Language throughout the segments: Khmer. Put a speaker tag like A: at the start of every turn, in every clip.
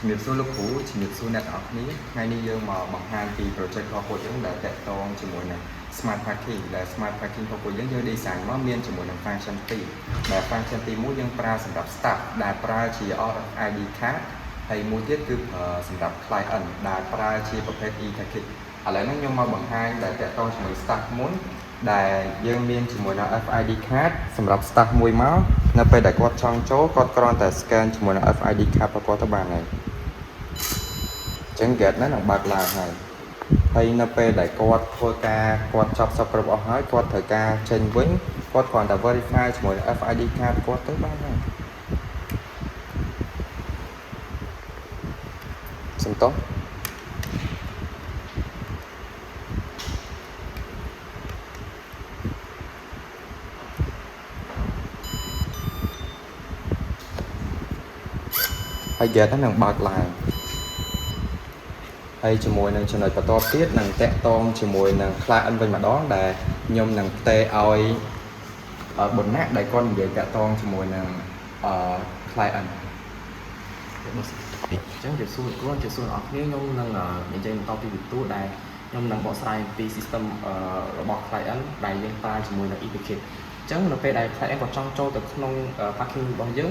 A: ជំរាបសួរលោកគ្រូជំរាបសួរអ្នកទាំងអស់គ្នាថ្ងៃនេះយើងមកបង្ហាញពី project របស់ពួកយើងដែលតាក់ទងជាមួយនឹង smart parking ដែល smart parking របស់ពួកយើងdesign មកមានជាមួយនឹង function 2ដែល function ទី1យើងប្រើសម្រាប់ staff ដែលប្រើជា RFID card ហើយមួយទៀតគឺសម្រាប់ client ដែលប្រើជាប្រភេទ e-ticket ឥឡូវនេះខ្ញុំមកបង្ហាញដែលតាក់ទងជាមួយ staff មុនដែលយើងមានជាមួយនឹង FID card សម្រាប់ staff មួយមកនៅពេលដែលគាត់ចង់ចូលគាត់គ្រាន់តែ scan ជាមួយនឹង FID card របស់គាត់ទៅបានហើយចឹង gate ហ្នឹងនឹងបើកឡើងហើយនៅពេលដែលគាត់ធ្វើការគាត់ចប់សពគ្រប់អស់ហើយគាត់ត្រូវការចេញវិញគាត់គ្រាន់តែ verify ជាមួយនឹង FID card គាត់ទៅបានហើយសុំតោះហើយ gate ហ្នឹងនឹងបើកឡើងហើយជាមួយនឹងចំណុចបន្តទៀតនឹងតាក់ទងជាមួយនឹង client វិញម្ដងដែលខ្ញុំនឹងផ្ទេរឲ្យបណ្ណាដែលគាត់និយាយតាក់ទងជាមួយនឹងclient
B: អញ្ចឹងជាសួរគ្រាន់ជាសួរអស់គ្នាខ្ញុំនឹងនិយាយបន្តពីវិទូដែលខ្ញុំនឹងបកស្រាយពី system របស់ client ដែលយើងប្រើជាមួយនឹង e-ticket អញ្ចឹងនៅពេលដែល client គាត់ចង់ចូលទៅក្នុង parking របស់យើង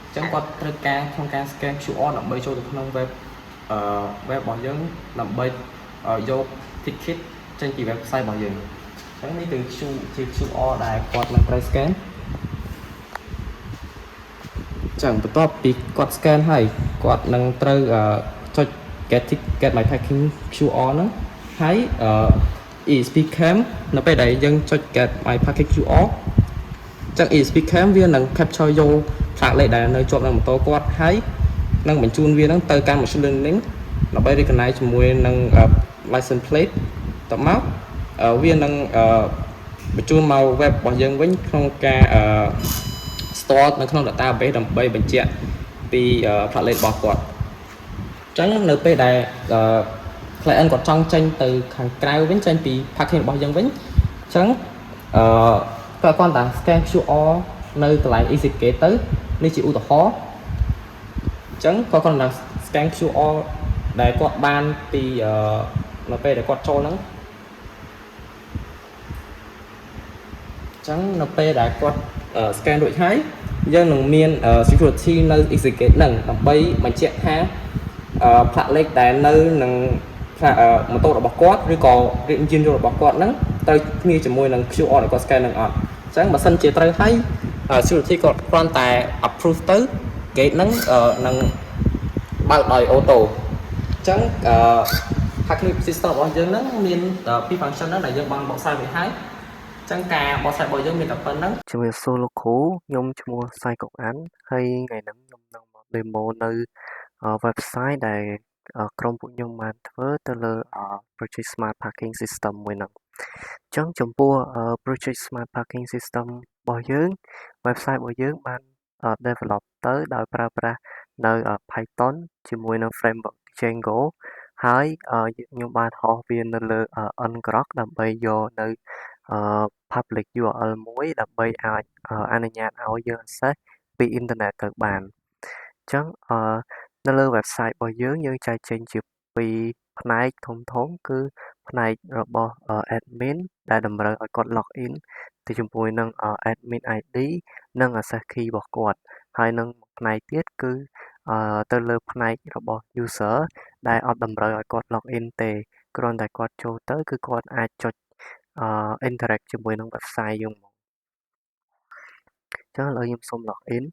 B: អញ្ចឹងគាត់ត្រូវការក្នុងការ scan QR ដើម្បីចូលទៅក្នុង web របស់យើងដើម្បីយក ticket ចេញពី website របស់យើងអញ្ចឹងនេះគឺ QR ដែលគាត់នឹងត្រូវ scan ចឹងបន្ទាប់ពីគាត់ scan ហើយគាត់នឹងត្រូវចុច get my parking QR ហ្នឹងហើយESP cam នៅពេលដែលយើងចុច get my parking QR ចឹង ESP cam វានឹង capture យកផ្លាកលេខដែលនៅជាប់នឹងម៉ូតូគាត់ហើយនឹងបញ្ជូនវានឹងទៅកាន់ machine learning ដើម្បី recognize ជាមួយនឹង license plate តមកវានឹងបញ្ជូនមក web របស់យើងវិញក្នុងការ store នៅក្នុង database ដើម្បីបញ្ជាក់ពីផ្លាកលេខរបស់គាត់អញ្ចឹងនៅពេលដែល client គាត់ចង់ចេញទៅខាងក្រៅវិញចេញពី parking របស់យើងវិញអញ្ចឹងគាត់គ្រាន់តែ scan QR នៅកន្លែង EasyGate ទៅនេះជាឧទាហរណ៍អញ្ចឹងគាត់គ្រាន់តែ scan QR ដែលគាត់បានពីនៅពេលដែលគាត់ចូលហ្នឹងអញ្ចឹងនៅពេលដែលគាត់ scan រួចហើយយើងនឹងមាន security នៅ EasyGate ហ្នឹងដើម្បីបញ្ជាក់ថាផ្លាកលេខដែលនៅនឹងម៉ូតូរបស់គាត់ឬក៏រៀនយានយន្តរបស់គាត់ហ្នឹងត្រូវគ្នាជាមួយនឹង QR ដែលគាត់ scan នឹងអត់អញ្ចឹងបើសិនជាត្រូវហើយ security គាត់គ្រាន់តែ approve ទៅ gate ហ្នឹងនឹងបើកដោយអូតូអញ្ចឹងparking system របស់យើងហ្នឹងមានពី function ហ្នឹងដែលយើងបានបកស្រាយរួចហើយចឹងការបកស្រាយរបស់យើងមានតែប៉ុណ្្នឹង
C: ជំរាបសួរលោកគ្រូខ្ញុំឈ្មោះសៃកុកអានហើយថ្ងៃនេះខ្ញុំនឹងមក demo នៅ website ដែលក្រុមពួកខ្ញុំបានធ្វើទៅលើ Project Smart Parking System មួយហ្នឹងអញ្ចឹងចំពោះ Project Smart Parking System របស់យើង website របស់យើងបាន develop ទៅដោយប្រើប្រាស់នៅ Python ជាមួយនឹង framework Django ហើយខ្ញុំបានហោះវានៅលើ ngrok ដើម្បីយកនៅpublic URL មួយដើម្បីអាចអនុញ្ញាតឲ្យយើង access ពីអ៊ីនធឺណិតទៅបានអញ្ចឹងនៅលើ website របស់យើងចែកចេញជាពីរផ្នែកធំគឺផ្នែករបស់ admin ដែលតម្រូវឲ្យគាត់ log in ទៅជាមួយនឹង admin ID និង access key របស់គាត់ហើយនឹងផ្នែកទៀតគឺទៅលើផ្នែករបស់ user ដែលអត់តម្រូវឲ្យគាត់ log in ទេគ្រាន់តែគាត់ចូលទៅគឺគាត់អាចចុចinteract ជាមួយនឹង website យើងមកអញ្ចឹងឥឡូវខ្ញុំសូម log in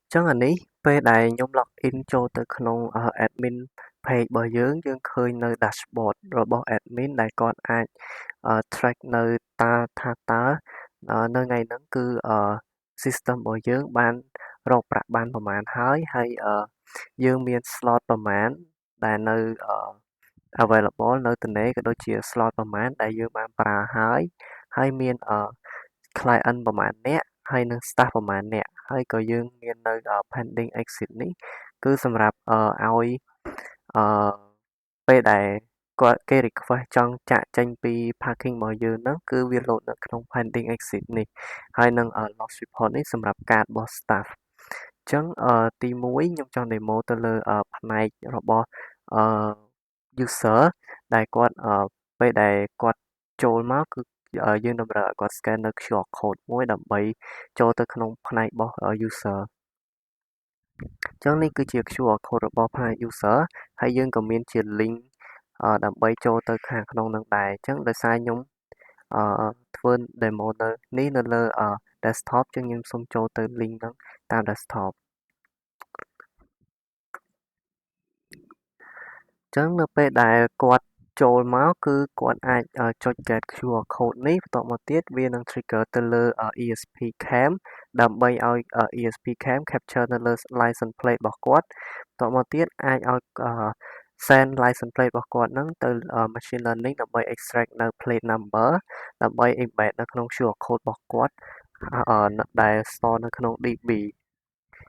C: អញ្ចឹងអានេះពេលដែលខ្ញុំ log in ចូលទៅក្នុង admin page របស់យើងឃើញនៅ dashboard របស់ admin ដែលគាត់អាច track នៅថាតើនៅថ្ងៃហ្នឹងគឺ system របស់យើងបានរកប្រាក់បានប្រមាណហើយយើងមាន slot ប្រមាណដែលនៅ available នៅទន្លេក៏ដូចជា slot ប្រមាណដែលយើងបានប្រើហើយមានclient ប្រមាណអ្នកហើយនិង staff ប្រមាណអ្នកហើយក៏យើងមាននៅ pending exit នេះគឺសម្រាប់ឲ្យពេលដែល គេ request ចង់ចាកចេញពី parking របស់យើងហ្នឹងគឺវា load នៅក្នុង pending exit នេះហើយនឹង loss report នេះសម្រាប់កាតរបស់ staff អញ្ចឹងទី1ខ្ញុំចង់ demo ទៅលើផ្នែករបស់user ដែលគាត់ពេលដែលគាត់ចូលមកគឺយើងតម្រូវឲ្យគាត់ scan នៅ QR code មួយដើម្បីចូលទៅក្នុងផ្នែករបស់ user អញ្ចឹងនេះគឺជា QR code របស់ផ្នែក user ហើយយើងក៏មានជា link ដើម្បីចូលទៅខាងក្នុងនឹងដែរអញ្ចឹងដោយសារខ្ញុំធ្វើ demo នេះនៅលើ desktop អញ្ចឹងខ្ញុំសូមចូលទៅ link ហ្នឹងតាម desktop អញ្ចឹងនៅពេលដែលគាត់ចូលមកគឺគាត់អាចចុច get QR code នេះបន្ទាប់មកទៀតវានឹង trigger ទៅលើ ESP cam ដើម្បីឲ្យ ESP cam capture នៅលើ license plate របស់គាត់បន្ទាប់មកទៀតអាចឲ្យsend license plate របស់គាត់ហ្នឹងទៅ machine learning ដើម្បី extract នៅ plate number ដើម្បី embed នៅក្នុង QR code របស់គាត់ដែល store នៅក្នុង DB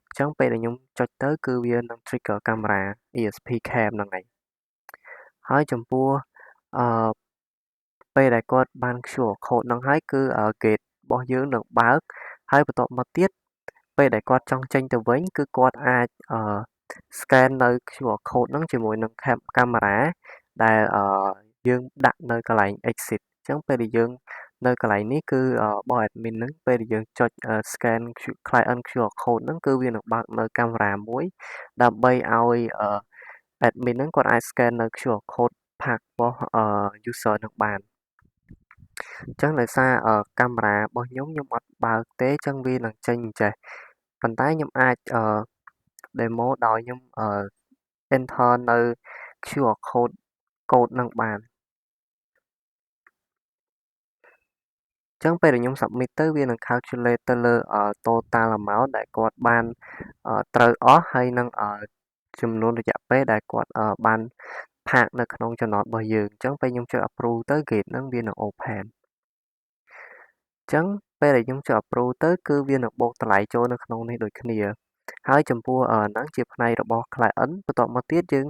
C: អញ្ចឹងពេលដែលខ្ញុំចុចទៅគឺវានឹង trigger កាមេរ៉ា ESP cam ហ្នឹងឯងហើយចំពោះពេលដែលគាត់បាន QR code ហ្នឹងហើយគឺ gate របស់យើងនឹងបើកហើយបន្ទាប់មកទៀតពេលដែលគាត់ចង់ចេញទៅវិញគឺគាត់អាចscan នៅ QR code ហ្នឹងជាមួយនឹងកាមេរ៉ាដែលយើងដាក់នៅកន្លែង exit អញ្ចឹងពេលដែលយើងនៅកន្លែងនេះគឺរបស់ admin ហ្នឹងពេលដែលយើងចុច scan client QR code ហ្នឹងគឺវានឹងបើកនៅកាមេរ៉ាមួយដើម្បីឲ្យadmin ហ្នឹងគាត់អាច scan នៅ QR code pack របស់user នឹងបានអញ្ចឹងដោយសារកាមេរ៉ារបស់ខ្ញុំអត់បើកទេអញ្ចឹងវានឹងចេញអញ្ចេះប៉ុន្តែខ្ញុំអាចdemo ដោយខ្ញុំ enter នៅ QR code ហ្នឹងបានអញ្ចឹងពេលដែលខ្ញុំ submit ទៅវានឹង calculate ទៅលើ total amount ដែលគាត់បានត្រូវអស់ហើយនឹងចំនួនរយៈពេលដែលគាត់បានផាកនៅក្នុងចំណតរបស់យើងអញ្ចឹងពេលខ្ញុំចុច approve ទៅ gate ហ្នឹងវានឹង open អញ្ចឹងពេលដែលខ្ញុំចុច approve ទៅគឺវានឹងបូកតម្លៃចូលនៅក្នុងនេះដូចគ្នាហើយចំពោះហ្នឹងជាផ្នែករបស់ client បន្ទាប់មកទៀតយើង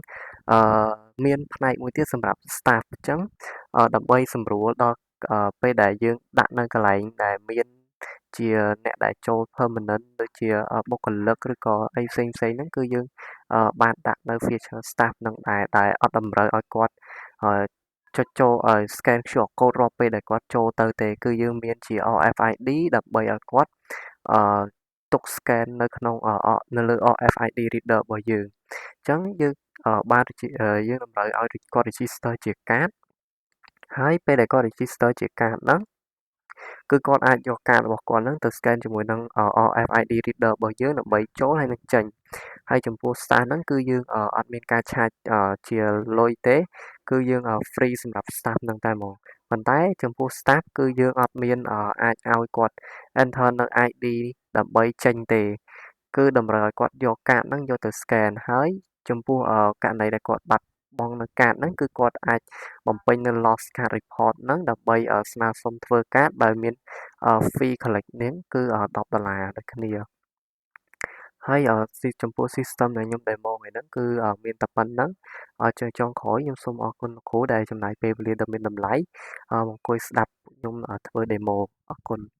C: មានផ្នែកមួយទៀតសម្រាប់ staff អញ្ចឹងដើម្បីសម្រួលដល់ពេលដែលយើងដាក់នៅកន្លែងដែលមានជាអ្នកដែលចូល permanent ដូចជាបុគ្គលិកឬក៏អីផ្សេងហ្នឹងគឺយើងបានដាក់នៅ feature staff នឹងដែរដែលអត់តម្រូវឲ្យគាត់ចុចចូលscan QR code រាល់ពេលដែលគាត់ចូលទៅទេគឺយើងមានជា RFID ដើម្បីឲ្យគាត់ទុក scan នៅក្នុងនៅលើ RFID reader របស់យើងអញ្ចឹងយើងបានយើងតម្រូវឲ្យគាត់ register ជាកាតហើយពេលដែលគាត់ register ជាកាតហ្នឹងគឺគាត់អាចយកកាតរបស់គាត់ហ្នឹងទៅ scan ជាមួយនឹង RFID reader របស់យើងដើម្បីចូលហើយនឹងចេញហើយចំពោះ staff ហ្នឹងគឺយើងអត់មានការឆាចជាលុយទេគឺយើង free សម្រាប់ staff ហ្នឹងតែហ្មងប៉ុន្តែចំពោះ staff គឺយើងអត់មានអាចឲ្យគាត់ enter នៅ ID ដើម្បីចេញទេគឺតម្រូវឲ្យគាត់យកកាតហ្នឹងយកទៅ scan ហើយចំពោះករណីដែលគាត់បាត់បង់នៅកាតហ្នឹងគឺគាត់អាចបំពេញនៅ loss card report ហ្នឹងដើម្បីស្នើសុំធ្វើកាតដែលមាន fee collect នេះគឺ$10ដូចគ្នាហើយចំពោះ system ដែលខ្ញុំ demo ថ្ងៃហ្នឹងគឺមានតែប៉ុណ្្នឹងចុងក្រោយខ្ញុំសូមអរគុណលោកគ្រូដែលចំណាយពេលវេលាដ៏មានតម្លៃមកអង្គុយស្ដាប់ខ្ញុំធ្វើ demo អរគុណ